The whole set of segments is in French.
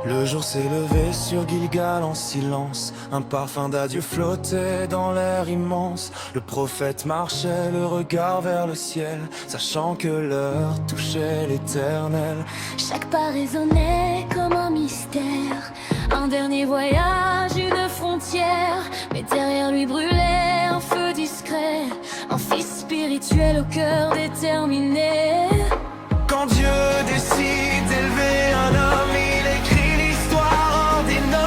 Le jour s'est levé sur Gilgal en silence. Un parfum d'adieu flottait dans l'air immense. Le prophète marchait, le regard vers le ciel, sachant que l'heure touchait l'éternel. Chaque pas résonnait comme un mystère. Un dernier voyage, une frontière. Mais derrière lui brûlait un feu discret. Un fils spirituel au cœur déterminé. Quand Dieu décide d'élever un homme, il écrit l'histoire hors des normes.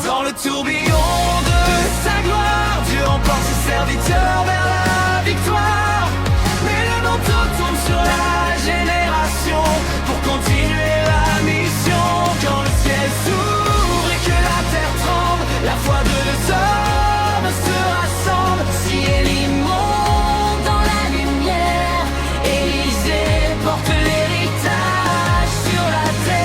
Dans le tourbillon de sa gloire, Dieu emporte ses serviteurs vers la victoire. Mais le manteau tombe sur la génération pour continuer la mission. Quand le ciel s'ouvre et que la terre tremble, la foi de deux hommes se rassemble. Si Élie monte dans la lumière, Élisée porte l'héritage sur la terre.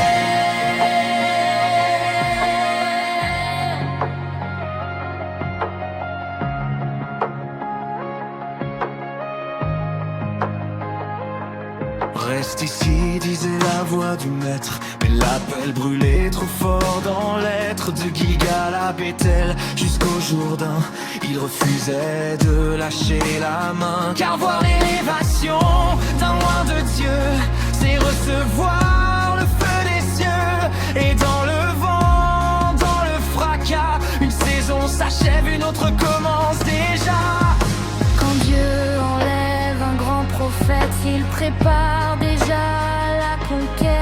Reste ici, disait la voix du maître, mais l'appel brûlait trop fort dans l'être. De Gilgal à Bethel jusqu'au Jourdain, il refusait de lâcher la main. Car voir l'élévation d'un loin de Dieu, c'est recevoir le feu des cieux. Et dans le vent, dans le fracas, une saison s'achève, une autre commence déjà. Quand Dieu enlève un grand prophète, il prépare déjà la conquête.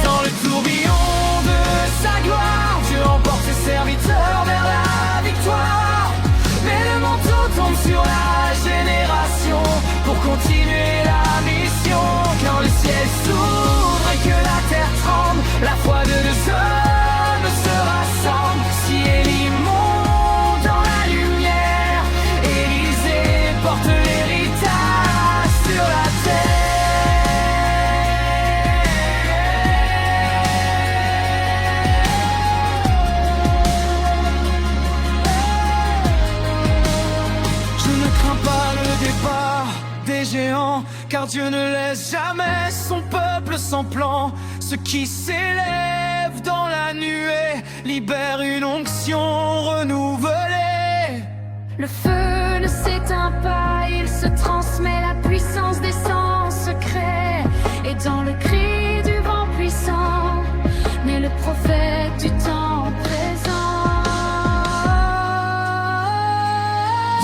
Dans le tourbillon de sa gloire, Dieu emporte ses serviteurs vers la victoire. Mais le manteau tombe sur la génération pour continuer la mission. Quand le ciel s'ouvre et que la terre tremble, la foi de deux hommes se rassemble. Si Élie monte dans la lumière, Élisée porte l'héritage sur la des géants, car Dieu ne laisse jamais son peuple sans plan. Ceux qui s'élèvent dans la nuée libèrent une onction renouvelée. Le feu ne s'éteint pas, il se transmet, la puissance descend en secret. Et dans le cri du vent puissant, naît le prophète du temps présent.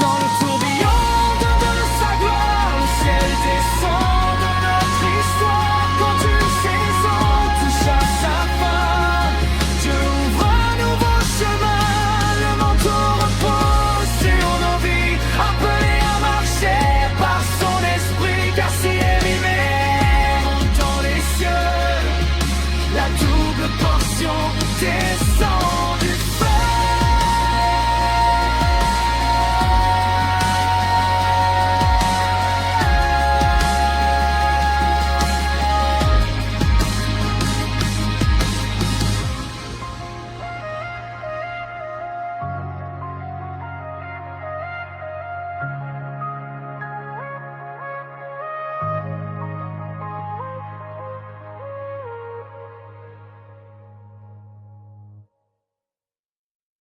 Dans le tourbillon de sa gloire, le ciel descend de notre histoire. Quand une saison touche à sa fin, Dieu ouvre un nouveau chemin. Le manteau repose sur nos vies, appelés à marcher par son esprit. Car si Élie monte dans les cieux, la double portion des